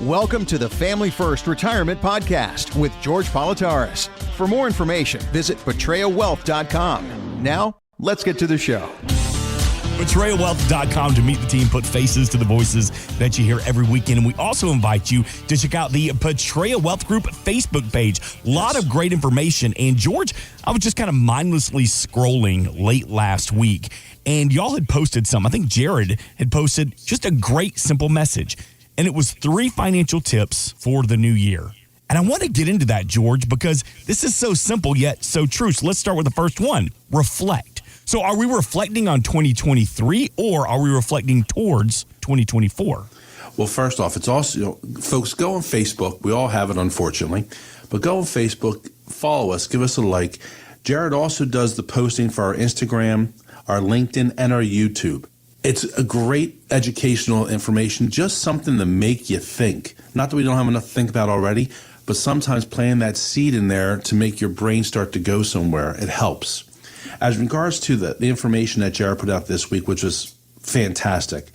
Welcome to the Family First Retirement Podcast with George Politarhos. For more information, visit betrayawealth.com. Now, let's get to the show. BetrayalWealth.com to meet the team, put faces to the voices that you hear every weekend. And we also invite you to check out the Betrayal Wealth Group Facebook page. A lot of great information. And George, I was just kind of mindlessly scrolling late last week, and y'all had posted some. I think Jared had posted just a great, simple message. And it was 3 financial tips for the new year. And I want to get into that, George, because this is so simple yet so true. So let's start with the first one, reflect. So are we reflecting on 2023 or are we reflecting towards 2024? Well, first off, it's also, folks, go on Facebook. We all have it, unfortunately. But go on Facebook, follow us, give us a like. Jared also does the posting for our Instagram, our LinkedIn, and our YouTube. It's a great educational information, just something to make you think. Not that we don't have enough to think about already, but sometimes planting that seed in there to make your brain start to go somewhere, it helps. As regards to the information that Jared put out this week, which was fantastic,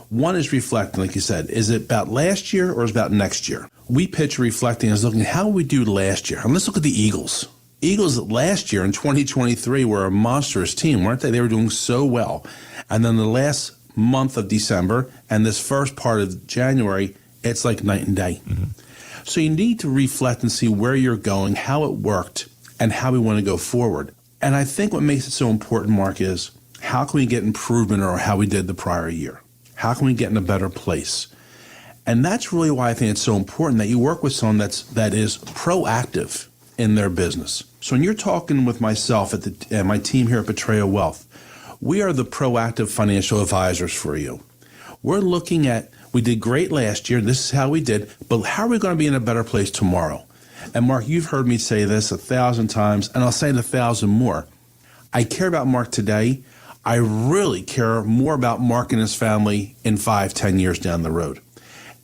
one is reflecting, like you said. Is it about last year or is it about next year? We pitch reflecting as looking at how we do last year. And let's look at the Eagles. Eagles last year in 2023 were a monstrous team, weren't they? They were doing so well. And then the last month of December and this first part of January, it's like night and day. Mm-hmm. So you need to reflect and see where you're going, how it worked, and how we want to go forward. And I think what makes it so important, Mark, is how can we get improvement or how we did the prior year? How can we get in a better place? And that's really why I think it's so important that you work with someone that is proactive in their business. So when you're talking with myself and my team here at Betrayal Wealth, we are the proactive financial advisors for you. We're looking at, we did great last year, this is how we did, but how are we going to be in a better place tomorrow? And Mark, you've heard me say this 1,000 times, and I'll say it 1,000 more. I care about Mark today. I really care more about Mark and his family in 5-10 years down the road.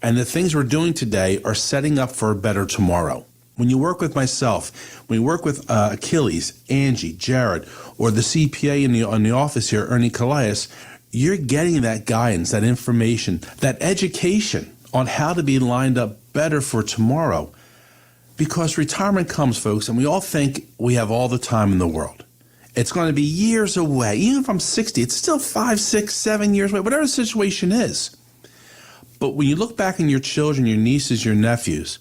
And the things we're doing today are setting up for a better tomorrow. When you work with myself, when you work with Achilles, Angie, Jared, or the CPA in the office here, Ernie Calais, you're getting that guidance, that information, that education on how to be lined up better for tomorrow. Because retirement comes, folks, and we all think we have all the time in the world. It's going to be years away. Even if I'm 60, it's still 5, 6, 7 years away, whatever the situation is. But when you look back on your children, your nieces, your nephews,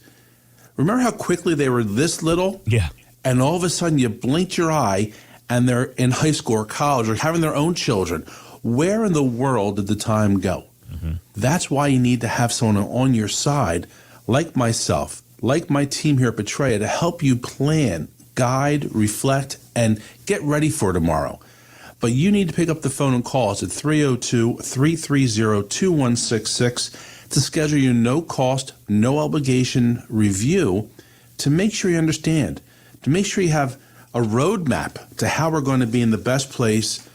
remember how quickly they were this little? Yeah. And all of a sudden you blinked your eye and they're in high school or college or having their own children. Where in the world did the time go? Mm-hmm. That's why you need to have someone on your side, like myself, like my team here at Betraya, to help you plan, guide, reflect, and get ready for tomorrow. But you need to pick up the phone and call us at 302-330-2166 to schedule your no-cost, no-obligation review to make sure you understand, to make sure you have a roadmap to how we're going to be in the best place,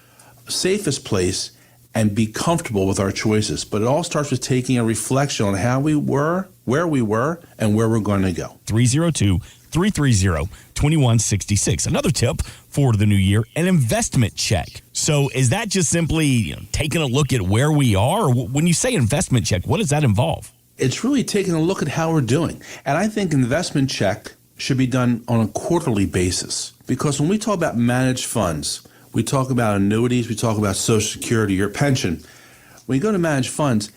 safest place, and be comfortable with our choices. But it all starts with taking a reflection on how we were, where we were, and where we're going to go. 302-330-2166. Another tip for the new year, an investment check. So is that just simply taking a look at where we are? Or when you say investment check, what does that involve? It's really taking a look at how we're doing. And I think investment check should be done on a quarterly basis. Because when we talk about managed funds, we talk about annuities, we talk about Social Security, your pension. When you go to managed funds,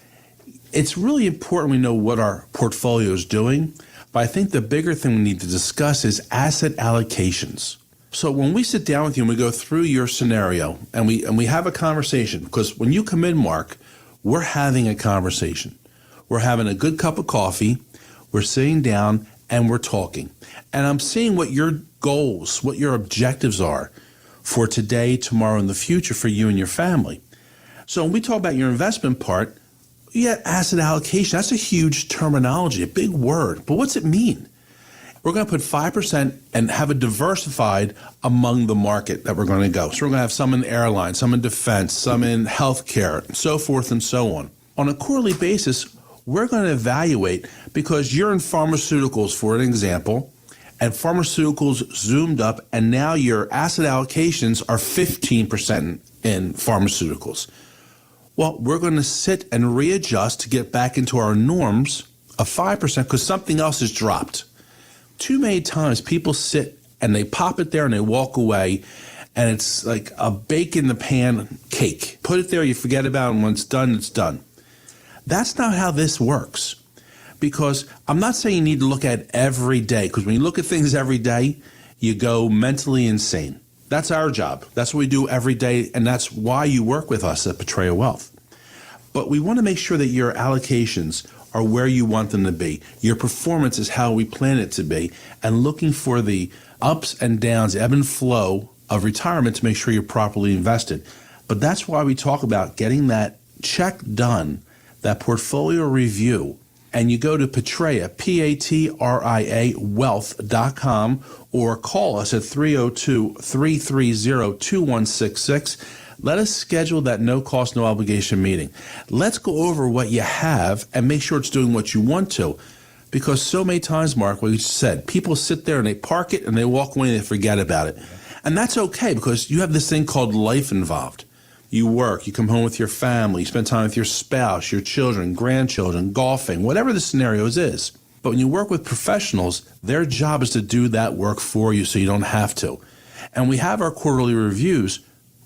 it's really important we know what our portfolio is doing. But I think the bigger thing we need to discuss is asset allocations. So when we sit down with you and we go through your scenario and we have a conversation, because when you come in, Mark, we're having a conversation. We're having a good cup of coffee, we're sitting down, and we're talking. And I'm seeing what your goals, what your objectives are for today, tomorrow, and the future for you and your family. So when we talk about your investment part, yeah, asset allocation, that's a huge terminology, a big word. But what's it mean? We're going to put 5% and have it diversified among the market that we're going to go. So we're going to have some in airlines, some in defense, some in healthcare, and so forth and so on. On a quarterly basis, we're going to evaluate, because you're in pharmaceuticals, for an example, and pharmaceuticals zoomed up, and now your asset allocations are 15% in pharmaceuticals. Well, we're going to sit and readjust to get back into our norms a 5% because something else is dropped. Too many times people sit and they pop it there and they walk away, and it's like a bake-in-the-pan cake. Put it there, you forget about it, and when it's done, it's done. That's not how this works, because I'm not saying you need to look at it every day, because when you look at things every day, you go mentally insane. That's our job. That's what we do every day, and that's why you work with us at Portrayal Wealth. But we want to make sure that your allocations are where you want them to be. Your performance is how we plan it to be, and looking for the ups and downs, ebb and flow of retirement to make sure you're properly invested. But that's why we talk about getting that check done, that portfolio review, and you go to Patria, Patria, wealth.com, or call us at 302-330-2166. Let us schedule that no-cost, no-obligation meeting. Let's go over what you have and make sure it's doing what you want to. Because so many times, Mark, what you said, people sit there and they park it and they walk away and they forget about it. And that's okay, because you have this thing called life involved. You work, you come home with your family, you spend time with your spouse, your children, grandchildren, golfing, whatever the scenarios is. But when you work with professionals, their job is to do that work for you so you don't have to. And we have our quarterly reviews.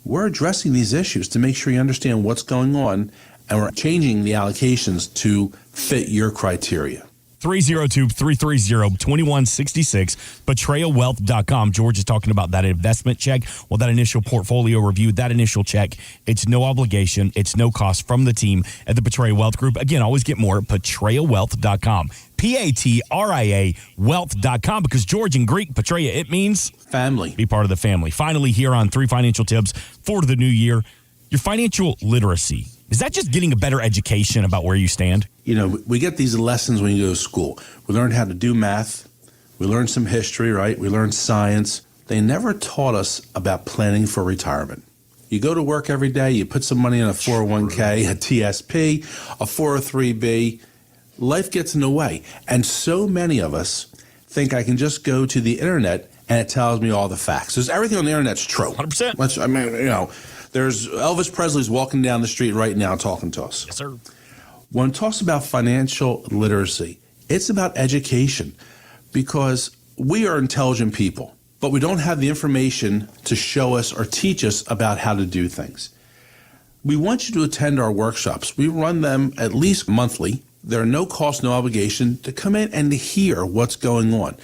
We're addressing these issues to make sure you understand what's going on, and we're changing the allocations to fit your criteria. 302-330-2166, betrayalwealth.com. George is talking about that investment check. Well, that initial portfolio review, that initial check, it's no obligation. It's no cost from the team at the Portrayal Wealth Group. Again, always get more at betrayalwealth.com. Patria wealth.com, because George in Greek, Patria, it means family. Be part of the family. Finally, here on 3 financial tips for the new year, your financial literacy. Is that just getting a better education about where you stand? You know, we get these lessons when you go to school. We learn how to do math. We learn some history, right? We learn science. They never taught us about planning for retirement. You go to work every day, you put some money in a 401k, a TSP, a 403b. Life gets in the way. And so many of us think I can just go to the internet and it tells me all the facts. Because everything on the internet's true. 100%. I mean, you know, there's Elvis Presley's walking down the street right now talking to us. Yes, sir. When it talks about financial literacy, it's about education, because we are intelligent people, but we don't have the information to show us or teach us about how to do things. We want you to attend our workshops. We run them at least monthly. There are no cost, no obligation to come in and to hear what's going on,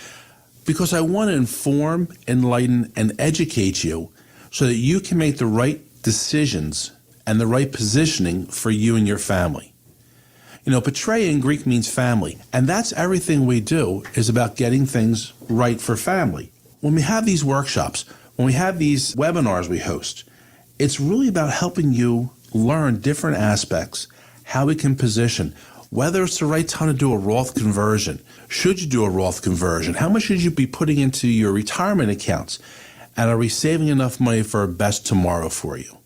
because I want to inform, enlighten, and educate you so that you can make the right decisions and the right positioning for you and your family. You know, Patria in Greek means family, and that's everything we do is about getting things right for family. When we have these workshops, when we have these webinars we host, it's really about helping you learn different aspects, how we can position, whether it's the right time to do a Roth conversion. Should you do a Roth conversion? How much should you be putting into your retirement accounts? And are we saving enough money for our best tomorrow for you?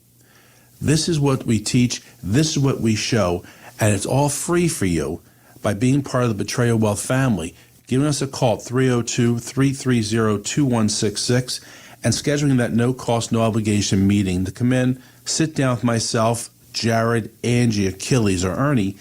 This is what we teach. This is what we show. And it's all free for you by being part of the Portrayal Wealth family. Giving us a call at 302-330-2166 and scheduling that no cost, no obligation meeting to come in, sit down with myself, Jared, Angie, Achilles, or Ernie,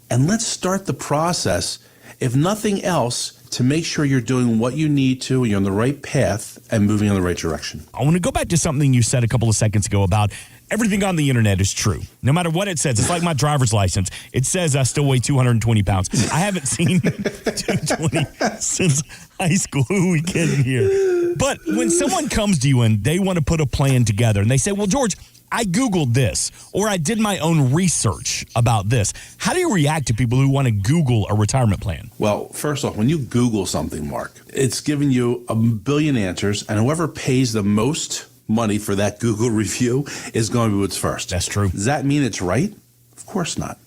and let's start the process, if nothing else, to make sure you're doing what you need to, you're on the right path, and moving in the right direction. I want to go back to something you said a couple of seconds ago about everything on the internet is true. No matter what it says. It's like my driver's license. It says I still weigh 220 pounds. I haven't seen 220 since high school. Who are we kidding here? But when someone comes to you and they want to put a plan together and they say, well, George, I Googled this, or I did my own research about this. How do you react to people who want to Google a retirement plan? Well, first off, when you Google something, Mark, it's giving you a billion answers, and whoever pays the most money for that Google review is going to be what's first. That's true. Does that mean it's right? Of course not.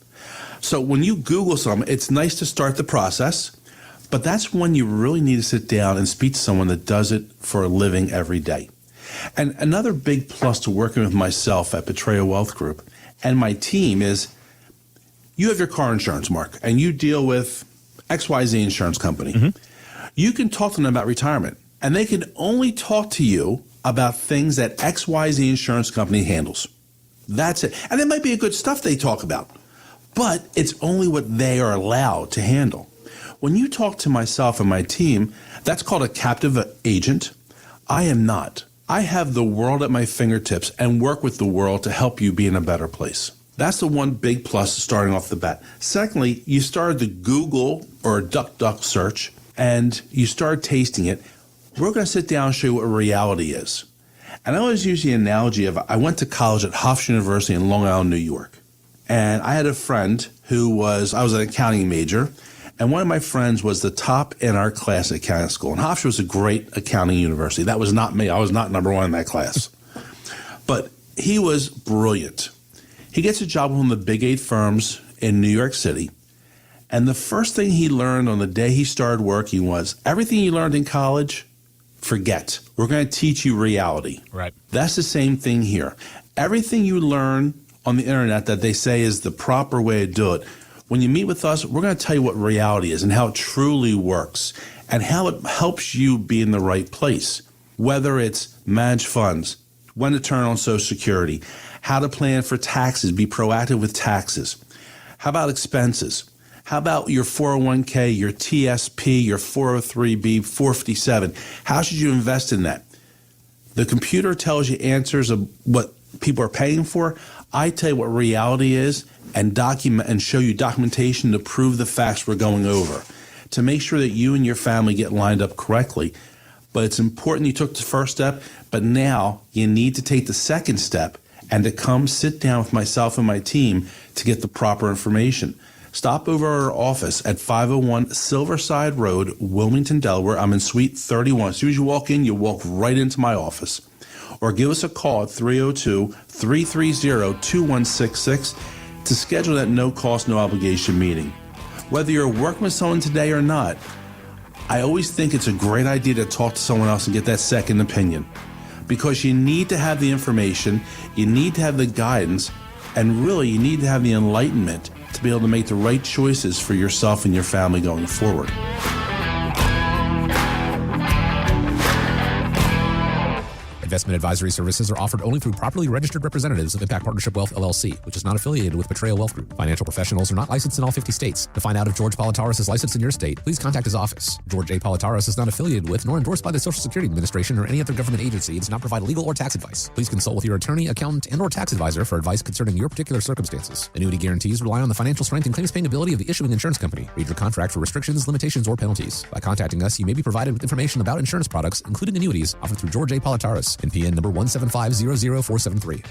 So when you Google something, it's nice to start the process, but that's when you really need to sit down and speak to someone that does it for a living every day. And another big plus to working with myself at Portrayal Wealth Group and my team is you have your car insurance, Mark, and you deal with XYZ insurance company. Mm-hmm. You can talk to them about retirement, and they can only talk to you about things that XYZ insurance company handles. That's it. And it might be a good stuff they talk about, but it's only what they are allowed to handle. When you talk to myself and my team, that's called a captive agent. I am not. I have the world at my fingertips and work with the world to help you be in a better place. That's the one big plus starting off the bat. Secondly, you started to Google or DuckDuck search and you start tasting it. We're going to sit down and show you what reality is. And I always use the analogy of I went to college at Hofstra University in Long Island, New York. And I had a friend I was an accounting major, and one of my friends was the top in our class at accounting school. And Hofstra was a great accounting university. That was not me. I was not number one in that class. But he was brilliant. He gets a job with one of the big 8 firms in New York City. And the first thing he learned on the day he started working was everything you learned in college, forget. We're going to teach you reality. Right. That's the same thing here. Everything you learn on the internet that they say is the proper way to do it, when you meet with us, we're going to tell you what reality is and how it truly works and how it helps you be in the right place. Whether it's manage funds, when to turn on Social Security, how to plan for taxes, be proactive with taxes. How about expenses? How about your 401k, your TSP, your 403b, 457? How should you invest in that? The computer tells you answers of what people are paying for. I tell you what reality is and document and show you documentation to prove the facts we're going over, to make sure that you and your family get lined up correctly. But it's important you took the first step, but now you need to take the second step and to come sit down with myself and my team to get the proper information. Stop over our office at 501 Silverside Road, Wilmington, Delaware. I'm in Suite 31. As soon as you walk in, you walk right into my office. Or give us a call at 302-330-2166 to schedule that no-cost, no-obligation meeting. Whether you're working with someone today or not, I always think it's a great idea to talk to someone else and get that second opinion, because you need to have the information, you need to have the guidance, and really you need to have the enlightenment to be able to make the right choices for yourself and your family going forward. Investment advisory services are offered only through properly registered representatives of Impact Partnership Wealth, LLC, which is not affiliated with Betrayal Wealth Group. Financial professionals are not licensed in all 50 states. To find out if George Politarhos is licensed in your state, please contact his office. George A. Politarhos is not affiliated with nor endorsed by the Social Security Administration or any other government agency and does not provide legal or tax advice. Please consult with your attorney, accountant, and/or tax advisor for advice concerning your particular circumstances. Annuity guarantees rely on the financial strength and claims paying ability of the issuing insurance company. Read your contract for restrictions, limitations, or penalties. By contacting us, you may be provided with information about insurance products, including annuities, offered through George A. Politarhos, NPN number 175000473.